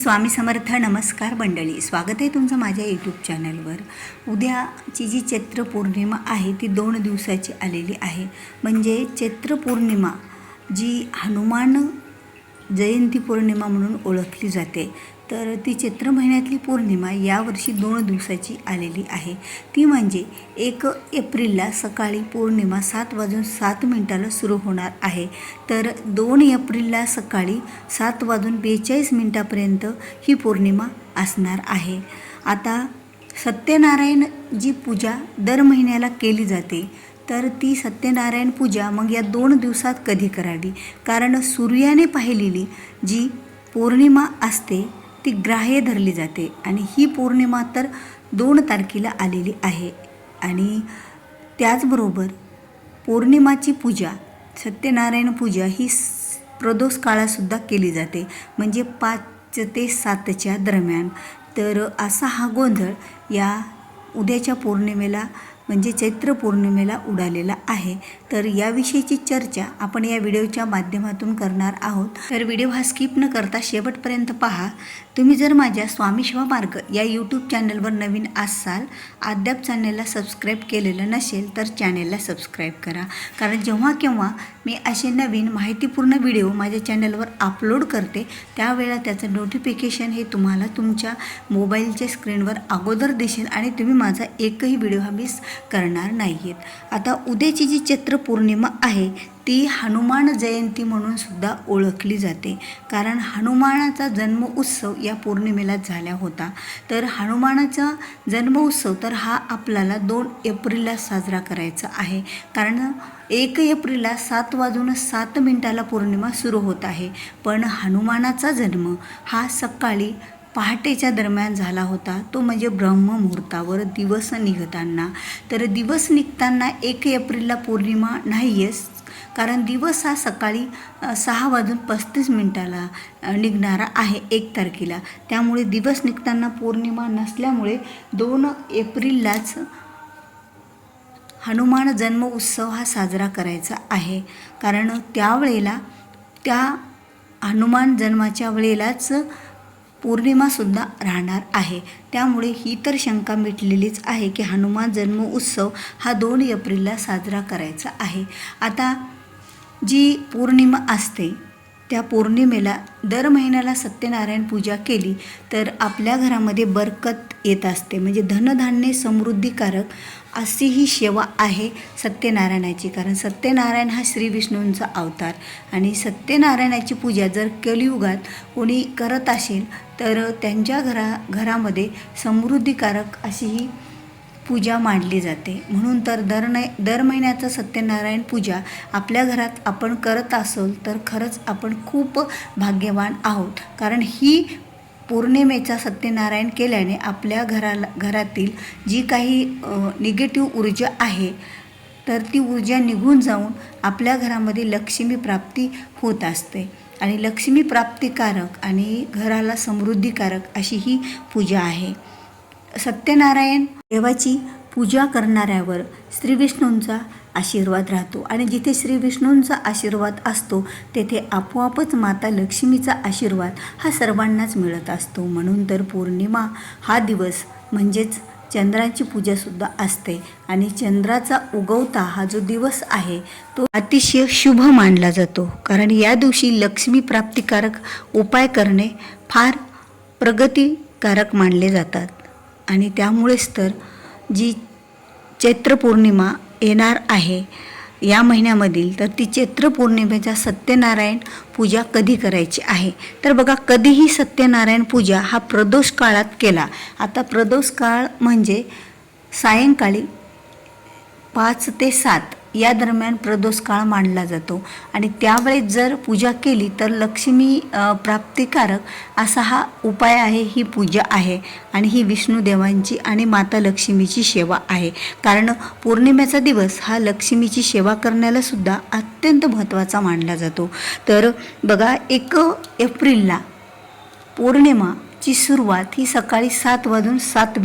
स्वामी समर्थ. नमस्कार मंडळी, स्वागत आहे तुमचं माझ्या यूट्यूब चॅनलवर. उद्याची जी चैत्र पौर्णिमा आहे ती 2 दिवसाची आलेली आहे. म्हणजे चैत्र पौर्णिमा जी हनुमान जयंती पौर्णिमा म्हणून ओळखली जाते, तर ती चैत्र महिन्यातली पौर्णिमा यावर्षी 2 दिवसाची आलेली आहे. ती म्हणजे 1 एप्रिलला सकाळी पौर्णिमा 7:07 सुरू होणार आहे, तर 2 एप्रिलला सकाळी 7:42 ही पौर्णिमा असणार आहे. आता सत्यनारायण जी पूजा दर महिन्याला केली जाते, तर ती सत्यनारायण पूजा मग या 2 दिवसात कधी करावी? कारण सूर्याने पाहिलेली जी पौर्णिमा असते ती ग्राह्य धरली जाते आणि ही पौर्णिमा तर 2 तारखेला आलेली आहे. आणि त्याचबरोबर पौर्णिमाची पूजा, सत्यनारायण पूजा ही प्रदोष काळातसुद्धा केली जाते, म्हणजे 5 ते 7च्या दरम्यान. तर असा हा गोंधळ या उद्याच्या पौर्णिमेला म्हणजे चैत्र पौर्णिमेला उडालेला आहे. तर याविषयीची चर्चा आपण या व्हिडिओच्या माध्यमातून करणार आहोत. तर व्हिडिओ हा स्किप न करता शेवटपर्यंत पहा. तुम्ही जर माझ्या स्वामी शिवा मार्ग या यूट्यूब चॅनलवर नवीन असाल, अद्याप चॅनलला सबस्क्राईब केलेलं नसेल तर चॅनलला सबस्क्राईब करा. कारण जेव्हा केव्हा मी असे नवीन माहितीपूर्ण व्हिडिओ माझ्या चॅनलवर अपलोड करते त्यावेळेला त्याचं नोटिफिकेशन हे तुम्हाला तुमच्या मोबाईलच्या स्क्रीनवर अगोदर दिसेल आणि तुम्ही माझा एकही व्हिडिओ हा मिस करणार नाही आहेत. आता उद्याची जी चैत्र पौर्णिमा आहे ती हनुमान जयंती म्हणून सुद्धा ओळखली जाते, कारण हनुमानाचा जन्म उत्सव या पौर्णिमेला झाला होता. तर हनुमानाचा जन्म उत्सव तर हा आपल्याला 2 एप्रिलला साजरा करायचा आहे. कारण 1 एप्रिलला 7:07 पौर्णिमा सुरू होत आहे, पण हनुमानाचा जन्म हा सकाळी पहाटेच्या दरम्यान झाला होता, तो म्हणजे ब्रह्ममुहूर्तावर दिवस निघताना. तर दिवस निघताना 1 एप्रिलला पौर्णिमा नाही आहे, कारण दिवस हा सकाळी 6:35 निघणारा आहे 1 तारखेला. त्यामुळे दिवस निघताना पौर्णिमा नसल्यामुळे 2 एप्रिललाच हनुमान जन्म उत्सव हा साजरा करायचा आहे. कारण त्यावेळेला त्या हनुमान जन्माच्या वेळेलाच पौर्णिमासुद्धा राहणार आहे. त्यामुळे ही तर शंका मिटलेलीच आहे की हनुमान जन्म उत्सव हा 2 एप्रिलला साजरा करायचा आहे. आता जी पौर्णिमा असते त्या पौर्णिमेला दर महिन्याला सत्यनारायण पूजा केली तर आपल्या घरामध्ये बरकत येत असते, म्हणजे धनधान्य समृद्धीकारक अशी ही सेवा आहे सत्यनारायणाची. कारण सत्यनारायण हा श्री विष्णूंचा अवतार आणि सत्यनारायणाची पूजा जर कलियुगात कोणी करत असेल तर त्यांच्या घरामध्ये समृद्धीकारक अशी ही पूजा मांडली जाते. म्हणून तर दर महिन्याचं सत्यनारायण पूजा आपल्या घरात आपण करत असेल तर खरंच आपण खूप भाग्यवान आहोत. कारण ही पौर्णिमेचा सत्यनारायण केल्याने आपल्या घरातील जी काही निगेटिव्ह ऊर्जा आहे तर ती ऊर्जा निघून जाऊन आपल्या घरामध्ये लक्ष्मी प्राप्ती होत असते आणि लक्ष्मी प्राप्तिकारक आणि घराला समृद्धीकारक अशी ही पूजा आहे. सत्यनारायण देवाची पूजा करणाऱ्यावर श्री विष्णूंचा आशीर्वाद राहतो आणि जिथे श्री विष्णूंचा आशीर्वाद असतो तेथे आपोआपच माता लक्ष्मीचा आशीर्वाद हा सर्वांनाच मिळत असतो. म्हणून तर पौर्णिमा हा दिवस म्हणजेच चंद्राची पूजासुद्धा असते आणि चंद्राचा उगवता हा जो दिवस आहे तो अतिशय शुभ मानला जातो. कारण या दिवशी लक्ष्मी प्राप्तिकारक उपाय करणे फार प्रगतिकारक मानले जातात आणि त्यामुळेच तर जी चैत्र पौर्णिमा येणार आहे या महिन्यामधील, तर ती चैत्र पौर्णिमेचा सत्यनारायण पूजा कधी करायची आहे? तर बघा, कधीही सत्यनारायण पूजा हा प्रदोष काळात केला. आता प्रदोष काळ म्हणजे सायंकाळी 5 ते 7 या दरम्यान प्रदोष काळ मानला जातो आणि त्यावेळेस जर पूजा केली तर लक्ष्मी प्राप्तिकारक असा हा उपाय आहे, ही पूजा आहे आणि ही विष्णुदेवांची आणि माता लक्ष्मीची सेवा आहे. कारण पौर्णिमेचा दिवस हा लक्ष्मीची सेवा करण्याला सुद्धा अत्यंत महत्त्वाचा मानला जातो. तर बघा, 1 एप्रिलला पौर्णिमा ची सुरुवात ही सकाळी 7:07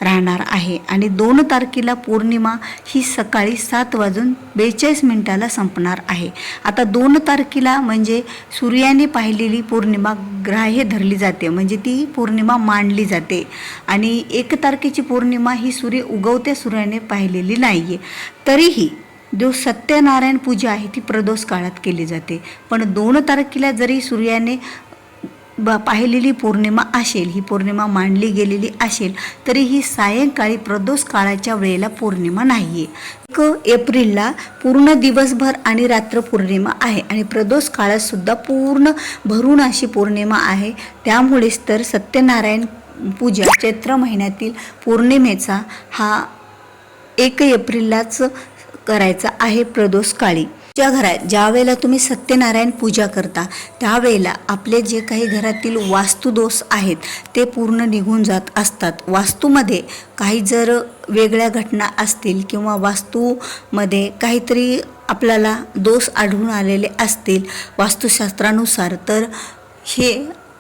राहणार आहे आणि 2 तारखेला पौर्णिमा ही सकाळी 7:42 संपणार आहे. आता 2 तारखेला म्हणजे सूर्याने पाहिलेली पौर्णिमा ग्राह्य धरली जाते, म्हणजे ती पौर्णिमा मानली जाते. आणि 1 तारखेची पौर्णिमा ही सूर्य उगवत्या सूर्याने पाहिलेली नाही आहे. तरीही जो सत्यनारायण पूजा आहे ती प्रदोष काळात केली जाते. पण 2 तारखेला जरी सूर्याने पाहिलेली पौर्णिमा असेल, ही पौर्णिमा मांडली गेलेली असेल, तरी ही सायंकाळी प्रदोष काळाच्या वेळेला पौर्णिमा नाही आहे. 1 एप्रिलला पूर्ण दिवसभर आणि रात्र पौर्णिमा आहे आणि प्रदोष काळातसुद्धा पूर्ण भरून अशी पौर्णिमा आहे. त्यामुळेच तर सत्यनारायण पूजा चैत्र महिन्यातील पौर्णिमेचा हा 1 एप्रिललाच करायचा आहे प्रदोष काळी. ज्या घरात ज्या वेळेला तुम्ही सत्यनारायण पूजा करता त्यावेळेला आपले जे काही घरातील वास्तुदोष आहेत ते पूर्ण निघून जात असतात. वास्तूमध्ये काही जर वेगळ्या घटना असतील किंवा वास्तूमध्ये काहीतरी आपल्याला दोष आढळून आलेले असतील वास्तुशास्त्रानुसार, तर हे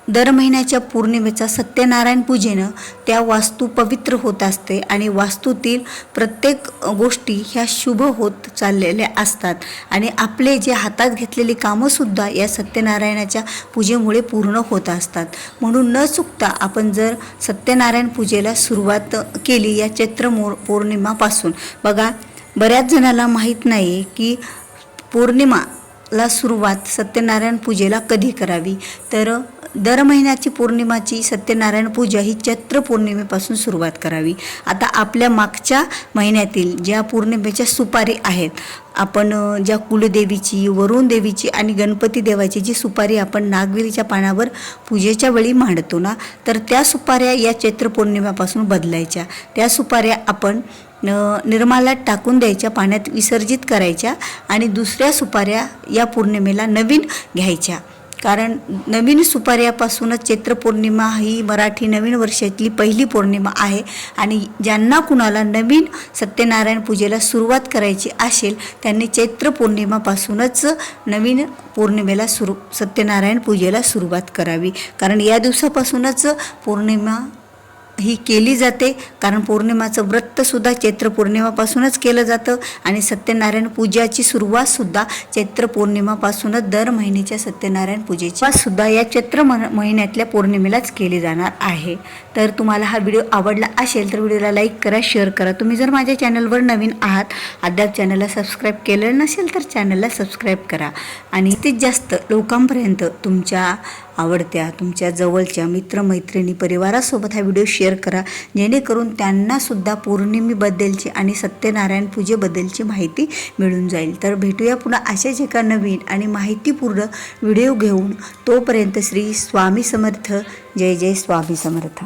दर महिन्याच्या पौर्णिमेचा सत्यनारायण पूजेनं त्या वास्तू पवित्र होत असते आणि वास्तूतील प्रत्येक गोष्टी ह्या शुभ होत चाललेल्या असतात आणि आपले जे हातात घेतलेली कामंसुद्धा या सत्यनारायणाच्या पूजेमुळे पूर्ण होत असतात. म्हणून न चुकता आपण जर सत्यनारायण पूजेला सुरुवात केली या चैत्र पौर्णिमापासून, बघा बऱ्याच जणाला माहीत नाही की पौर्णिमाला सुरुवात सत्यनारायण पूजेला कधी करावी. तर दर महिन्याची पौर्णिमाची सत्यनारायण पूजा ही चैत्र पौर्णिमेपासून सुरुवात करावी. आता आपल्या मागच्या महिन्यातील ज्या पौर्णिमेच्या सुपारी आहेत, आपण ज्या कुलदेवीची, वरुण देवीची आणि गणपती देवाची जी सुपारी आपण नागवेलीच्या पानावर पूजेच्या वेळी मांडतो ना, तर त्या सुपाऱ्या या चैत्र पौर्णिमेपासून बदलायच्या. त्या सुपाऱ्या आपण निर्माल्यात टाकून द्यायच्या, पाण्यात विसर्जित करायच्या आणि दुसऱ्या सुपाऱ्या या पौर्णिमेला नवीन घ्यायच्या. कारण नवीन सुपाऱ्यापासूनच चैत्र पौर्णिमा ही मराठी नवीन वर्षातली पहिली पौर्णिमा आहे आणि ज्यांना कुणाला नवीन सत्यनारायण पूजेला सुरुवात करायची असेल त्यांनी चैत्र पौर्णिमापासूनच नवीन पौर्णिमेला सत्यनारायण पूजेला सुरुवात करावी. कारण या दिवसापासूनच पौर्णिमा ही केली जाते. कारण पौर्णिमाचं व्रतसुद्धा चैत्र पौर्णिमापासूनच केलं जातं आणि सत्यनारायण पूजाची सुरुवातसुद्धा चैत्र पौर्णिमापासूनच दर महिन्याच्या सत्यनारायण पूजेची सुद्धा या चैत्र महिन्यातल्या पौर्णिमेलाच केली जाणार आहे. तर तुम्हाला हा व्हिडिओ आवडला असेल तर व्हिडिओला लाईक करा, शेअर करा. तुम्ही जर माझ्या चॅनलवर नवीन आहात, अद्याप चॅनलला सबस्क्राईब केलेलं नसेल तर चॅनलला सबस्क्राईब करा आणि जास्तीत जास्त लोकांपर्यंत तुमच्या आवडत्या, तुमच्या जवळच्या मित्रमैत्रिणी, परिवारासोबत हा व्हिडिओ शेअर करा, जेणेकरून त्यांनासुद्धा पौर्णिमेबद्दलची आणि सत्यनारायण पूजेबद्दलची माहिती मिळून जाईल. तर भेटूया पुन्हा अशाच एका नवीन आणि माहितीपूर्ण व्हिडिओ घेऊन. तोपर्यंत श्री स्वामी समर्थ. जय जय स्वामी समर्थ.